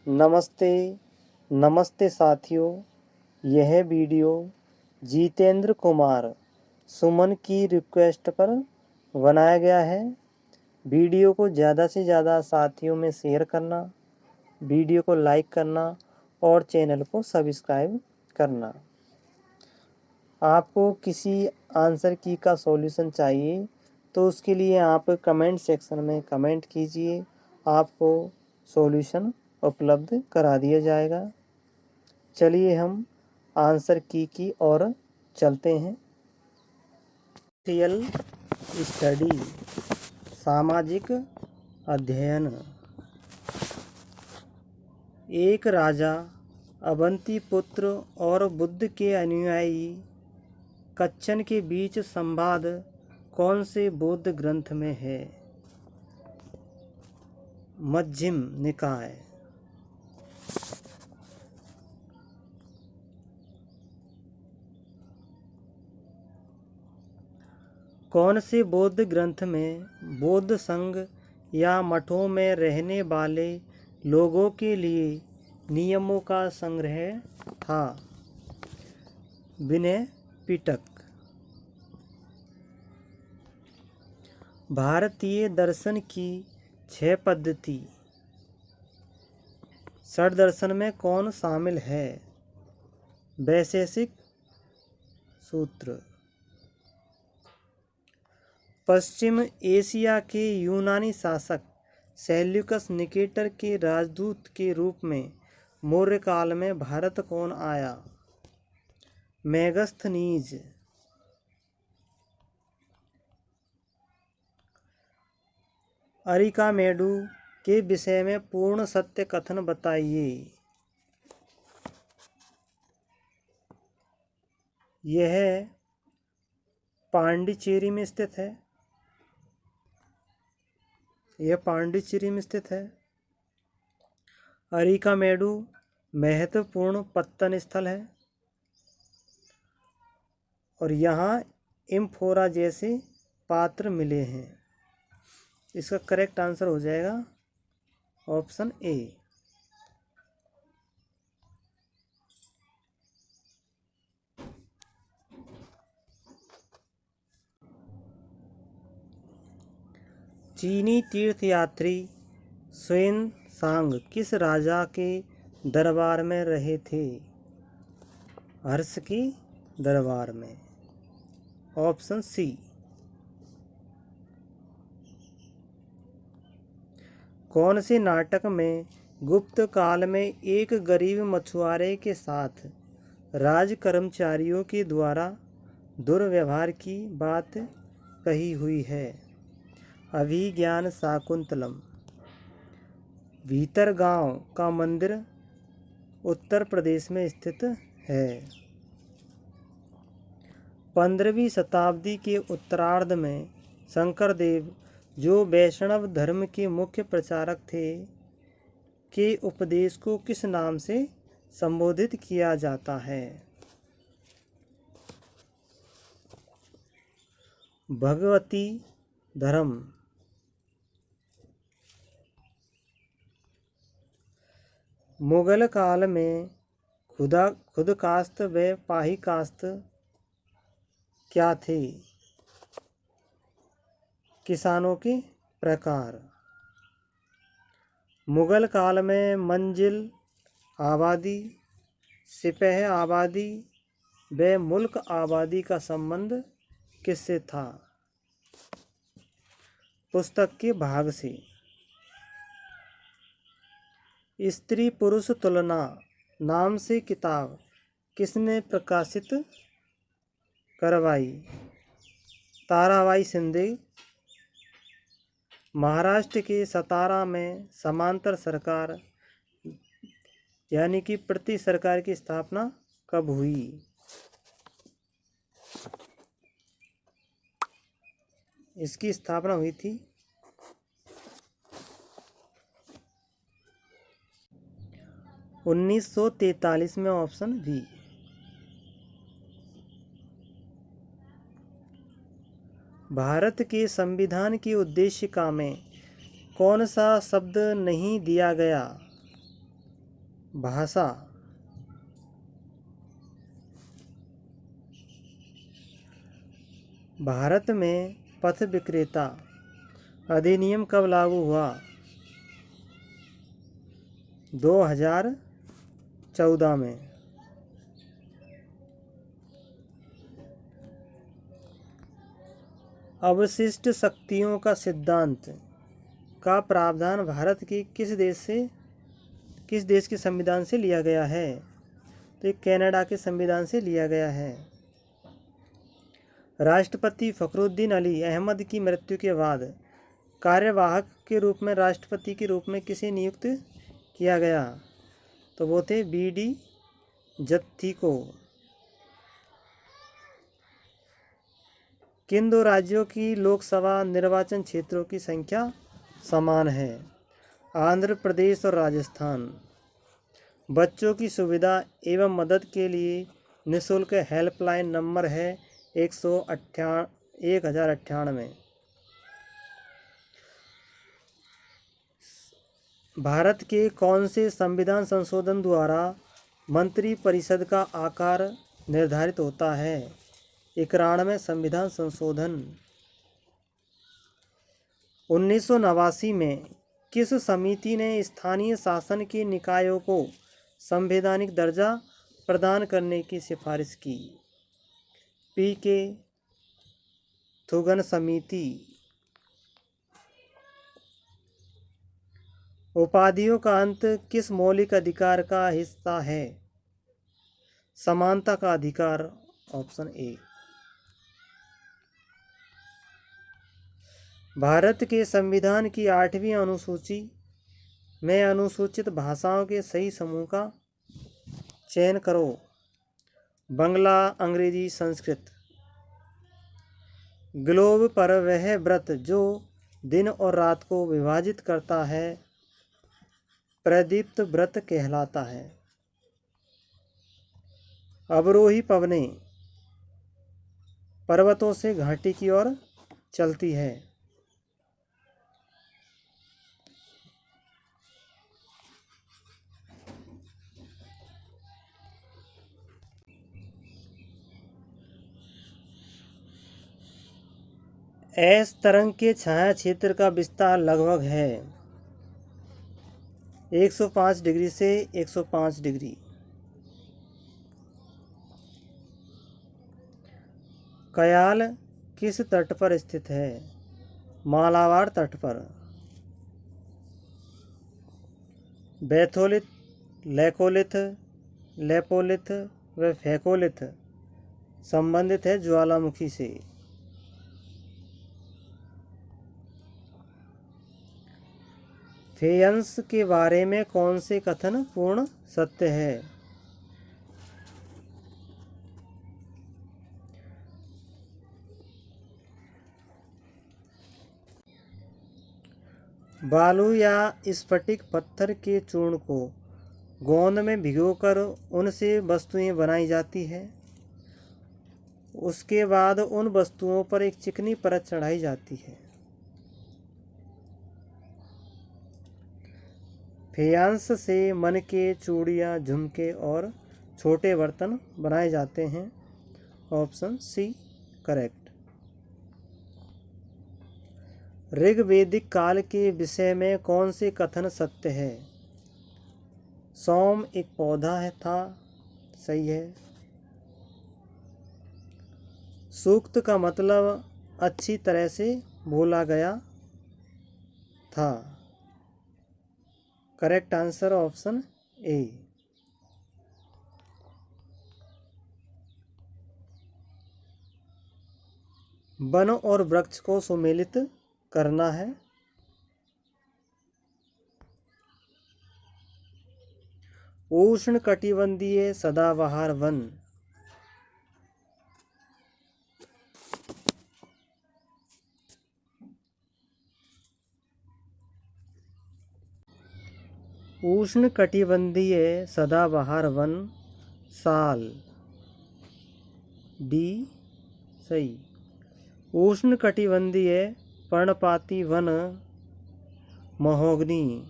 नमस्ते नमस्ते साथियों। यह वीडियो जितेंद्र कुमार सुमन की रिक्वेस्ट पर बनाया गया है। वीडियो को ज़्यादा से ज़्यादा साथियों में शेयर करना, वीडियो को लाइक करना और चैनल को सब्सक्राइब करना। आपको किसी आंसर की का सॉल्यूशन चाहिए तो उसके लिए आप कमेंट सेक्शन में कमेंट कीजिए, आपको सॉल्यूशन उपलब्ध करा दिया जाएगा। चलिए हम आंसर की ओर चलते हैं। सोशल स्टडी, सामाजिक अध्ययन। एक राजा, अवंती पुत्र और बुद्ध के अनुयायी कच्छन के बीच संवाद कौन से बौद्ध ग्रंथ में है? मध्यम निकाय। कौन से बौद्ध ग्रंथ में बौद्ध संघ या मठों में रहने वाले लोगों के लिए नियमों का संग्रह था? विनय पिटक। भारतीय दर्शन की 6 पद्धति षड दर्शन में कौन शामिल है? वैशेषिक सूत्र। पश्चिम एशिया के यूनानी शासक सेल्यूकस निकेटर के राजदूत के रूप में मौर्य काल में भारत कौन आया? मेगस्थनीज। अरिकामेडू के विषय में पूर्ण सत्य कथन बताइए। यह पांडिचेरी में स्थित है। अरिकामेडू महत्वपूर्ण पत्तन स्थल है और यहाँ एम्फोरा जैसे पात्र मिले हैं। इसका करेक्ट आंसर हो जाएगा ऑप्शन ए। चीनी तीर्थयात्री xuanzang किस राजा के दरबार में रहे थे? हर्ष के दरबार में। Option C. कौन से नाटक में गुप्त काल में एक गरीब मछुआरे के साथ राज कर्मचारियों के द्वारा दुर्व्यवहार की बात कही हुई है? अभिज्ञान शाकुंतलम। भीतरगांव का मंदिर उत्तर प्रदेश में स्थित है। 15वीं शताब्दी के उत्तरार्ध में शंकरदेव, जो वैष्णव धर्म के मुख्य प्रचारक थे, के उपदेश को किस नाम से संबोधित किया जाता है? भगवती धर्म। मुगल काल में खुदकास्त व पाहीकास्त क्या थे? किसानों के प्रकार। मुगल काल में मंजिल आबादी, सिपह आबादी व मुल्क आबादी का संबंध किससे था? पुस्तक के भाग से। स्त्री पुरुष तुलना नाम से किताब किसने प्रकाशित करवाई? ताराबाई शिंदे। महाराष्ट्र के सतारा में समांतर सरकार यानी कि प्रति सरकार की स्थापना कब हुई? इसकी स्थापना हुई थी 1943 में। Option B. भारत के संविधान की उद्देशिका में कौन सा शब्द नहीं दिया गया? भाषा, भारत में पथ विक्रेता अधिनियम कब लागू हुआ? 2014 में। अवशिष्ट शक्तियों का सिद्धांत का प्रावधान भारत के किस देश के संविधान से लिया गया है? तो ये कनाडा के संविधान से लिया गया है। राष्ट्रपति फखरुद्दीन अली अहमद की मृत्यु के बाद कार्यवाहक के रूप में राष्ट्रपति के रूप में किसे नियुक्त किया गया? तो वो थे BD जत्थी को। किन दो राज्यों की लोकसभा निर्वाचन क्षेत्रों की संख्या समान है? आंध्र प्रदेश और राजस्थान। बच्चों की सुविधा एवं मदद के लिए निःशुल्क हेल्पलाइन नंबर है 1098। भारत के कौन से संविधान संशोधन द्वारा मंत्रिपरिषद का आकार निर्धारित होता है? 91वें संविधान संशोधन। 1989 में किस समिति ने स्थानीय शासन के निकायों को संवैधानिक दर्जा प्रदान करने की सिफारिश की? PK थुगन समिति। उपाधियों का अंत किस मौलिक अधिकार का हिस्सा है? समानता का अधिकार, ऑप्शन A। भारत के संविधान की 8वीं अनुसूची में अनुसूचित भाषाओं के सही समूह का चयन करो। बंगला, अंग्रेजी, संस्कृत। ग्लोब पर वह व्रत जो दिन और रात को विभाजित करता है प्रदीप्त व्रत कहलाता है। अवरोही पवनें पर्वतों से घाटी की ओर चलती है। एस तरंग के छाया क्षेत्र का विस्तार लगभग है 105 डिग्री से 105 डिग्री। कयाल किस तट पर स्थित है? मालाबार तट पर। बैथोलिथ, लेकोलिथ, लेपोलिथ व फैकोलिथ संबंधित है ज्वालामुखी से। फेयंस के बारे में कौन से कथन पूर्ण सत्य है? बालू या स्फटिक पत्थर के चूर्ण को गोंद में भिगोकर उनसे वस्तुएं बनाई जाती है। उसके बाद उन वस्तुओं पर एक चिकनी परत चढ़ाई जाती है। फेयांस से मन के चूड़ियाँ, झुमके और छोटे बर्तन बनाए जाते हैं। Option C correct. ऋग्वेदिक काल के विषय में कौन से कथन सत्य है? सोम एक पौधा था, सही है। सूक्त का मतलब अच्छी तरह से बोला गया था। Correct answer option A। One और वृक्ष को सुमेलित करना है। उष्ण कटिबंधीय सदाबहार वन। उष्ण कटिबंधीय सदाबहार वन साल। D सही। उष्ण कटिबंधीय पर्णपाती वन महोगनी।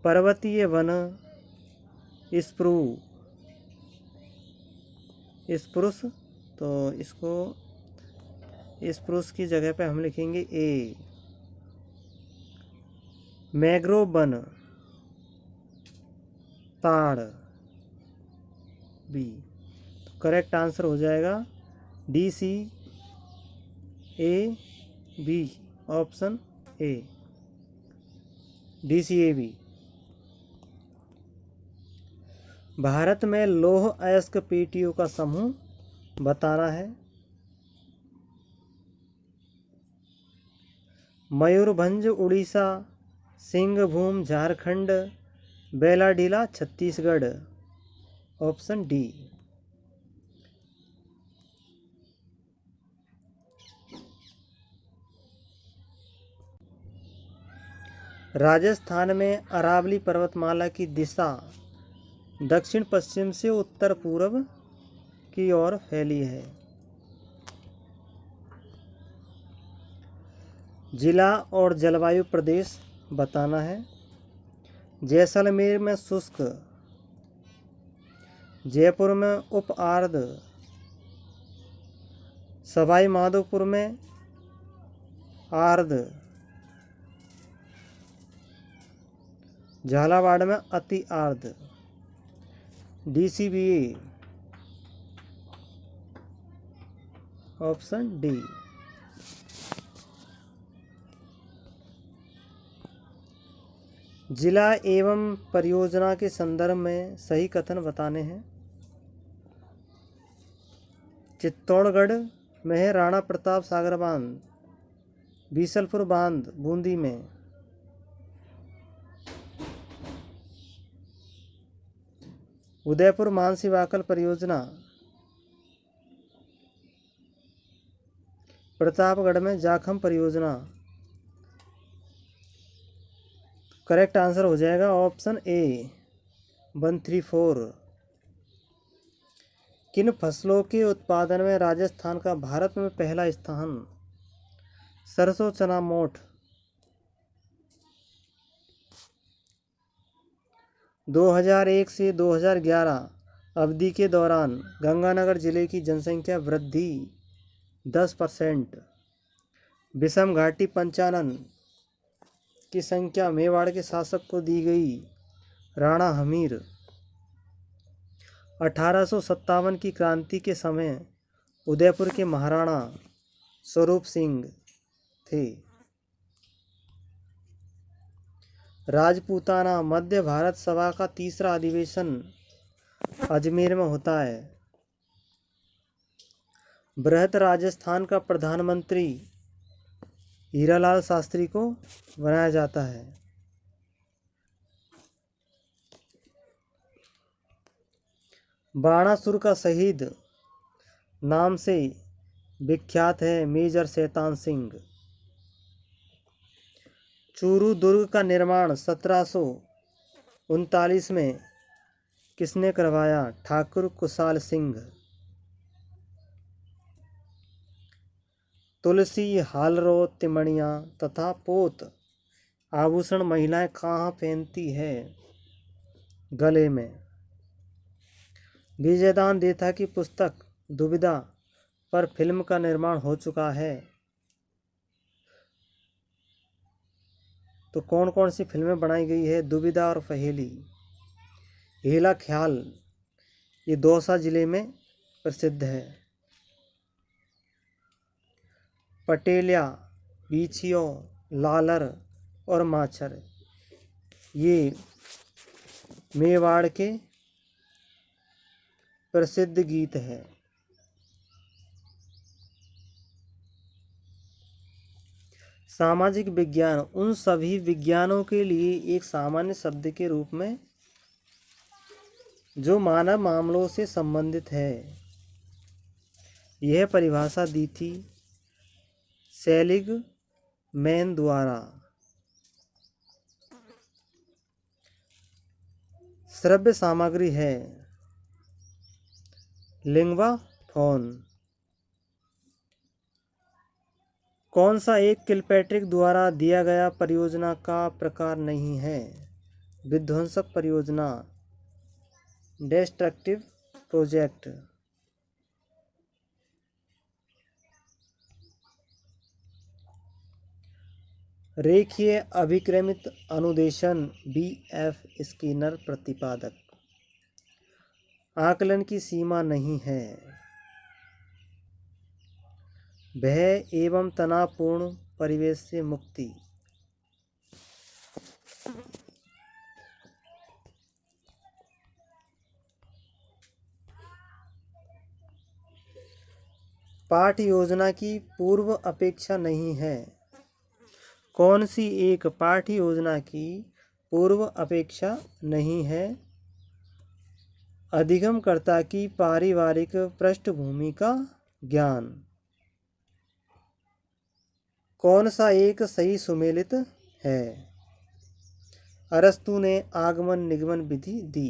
पर्वतीय वन स्प्रूस, तो इसको स्प्रूस की जगह पे हम लिखेंगे ए। मैंग्रोव वन, ताड़, बी। तो करेक्ट आंसर हो जाएगा DCAB, option A, DCAB। Bharat में लौह अयस्क पेटियों का समूह बताना है। Mayurbhanj Orissa, Singhbhum Jharkhand, Bailadila Chhattisgarh, option D. राजस्थान में अरावली पर्वतमाला की दिशा दक्षिण पश्चिम से उत्तर पूर्व की ओर फैली है। जिला और जलवायु प्रदेश बताना है। जैसलमेर में शुष्क, जयपुर में उप आर्द्र, सवाई माधोपुर में आर्द्र, झालावाड़ में अति आर्द्र, DCBA, ऑप्शन डी। जिला एवं परियोजना के संदर्भ में सही कथन बताने हैं। चित्तौड़गढ़ में है राणा प्रताप सागर बांध, बीसलपुर बांध बूंदी में, उदयपुर मानसी वाकल परियोजना प्रतापगढ़ में जाखम परियोजना। करेक्ट आंसर हो जाएगा ऑप्शन ए 134। किन फसलों के उत्पादन में राजस्थान का भारत में पहला स्थान? सरसों, चना, मोठ। 2001 से 2011 अवधि के दौरान गंगानगर जिले की जनसंख्या वृद्धि 10%। विषम घाटी पंचानन की संख्या मेवाड़ के शासक को दी गई, राणा हमीर। 1857 की क्रांति के समय उदयपुर के महाराणा स्वरूप सिंह थे। राजपूताना मध्य भारत सभा का तीसरा अधिवेशन अजमेर में होता है। बृहत राजस्थान का प्रधानमंत्री हीरालाल शास्त्री को बनाया जाता है। बाणासुर का शहीद नाम से विख्यात है मेजर शैतान सिंह। चूरू दुर्ग का निर्माण 1739 में किसने करवाया? ठाकुर कुशाल सिंह। तुलसी, हालरो, तिमणिया तथा पोत आभूषण महिलाएं कहाँ पहनती है? गले में। विजयदान देथा की पुस्तक दुविधा पर फिल्म का निर्माण हो चुका है। तो कौन कौन सी फिल्में बनाई गई है? दुविधा और पहेली। हेला ख्याल ये दौसा जिले में प्रसिद्ध है। पटेलिया, बीछियो, लालर और माछर ये मेवाड़ के प्रसिद्ध गीत है। सामाजिक विज्ञान उन सभी विज्ञानों के लिए एक सामान्य शब्द के रूप में जो मानव मामलों से संबंधित है। यह परिभाषा दी थी सेलिगमैन द्वारा। श्रव्य सामग्री है लिंग्वा फोन। कौन सा एक किलपैट्रिक द्वारा दिया गया परियोजना का प्रकार नहीं है? विध्वंसक परियोजना। Destructive project. रेखीय अभिक्रमित अनुदेशन BF स्किनर प्रतिपादक। आकलन की सीमा नहीं है। भय एवं तनावपूर्ण परिवेश से मुक्ति। पाठ योजना की पूर्व अपेक्षा नहीं है। कौन सी एक पाठ योजना की पूर्व अपेक्षा नहीं है? अधिगमकर्ता की पारिवारिक पृष्ठभूमि का ज्ञान। कौन सा एक सही सुमेलित है? अरस्तु ने आगमन निगमन विधि दी।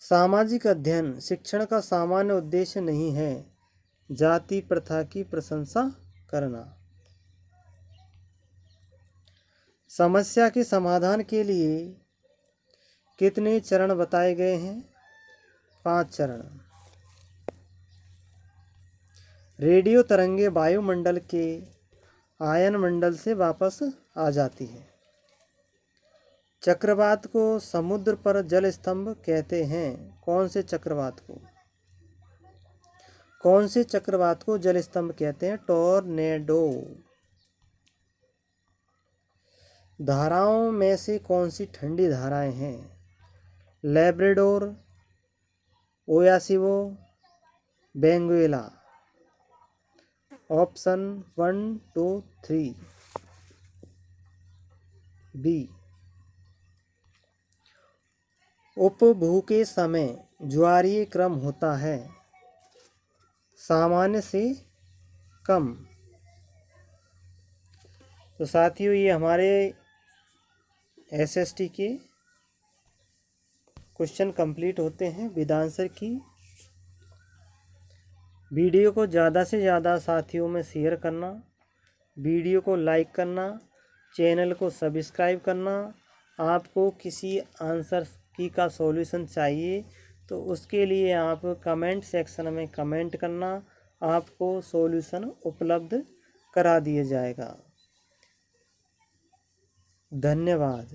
सामाजिक अध्ययन शिक्षण का सामान्य उद्देश्य नहीं है। जाति प्रथा की प्रशंसा करना। समस्या के समाधान के लिए कितने चरण बताए गए हैं? 5 चरण। रेडियो तरंगे वायुमंडल के आयन मंडल से वापस आ जाती है। चक्रवात को समुद्र पर जल स्तंभ कहते हैं। कौन से चक्रवात को? कौन से चक्रवात को जल स्तंभ कहते हैं? टॉर्नेडो। धाराओं में से कौन सी ठंडी धाराएं हैं? Labrador, Oyashio, Benguela. Option 1, 2, 3 B. उपभू के समय ज्वारीय क्रम होता है सामान्य से कम। तो साथियों, ये हमारे SST के क्वेश्चन कंप्लीट होते हैं विद आंसर की। वीडियो को ज़्यादा से ज़्यादा साथियों में शेयर करना, वीडियो को लाइक करना, चैनल को सब्सक्राइब करना। आपको किसी आंसर की का सॉल्यूशन चाहिए तो उसके लिए आप कमेंट सेक्शन में कमेंट करना, आपको सॉल्यूशन उपलब्ध करा दिया जाएगा। धन्यवाद।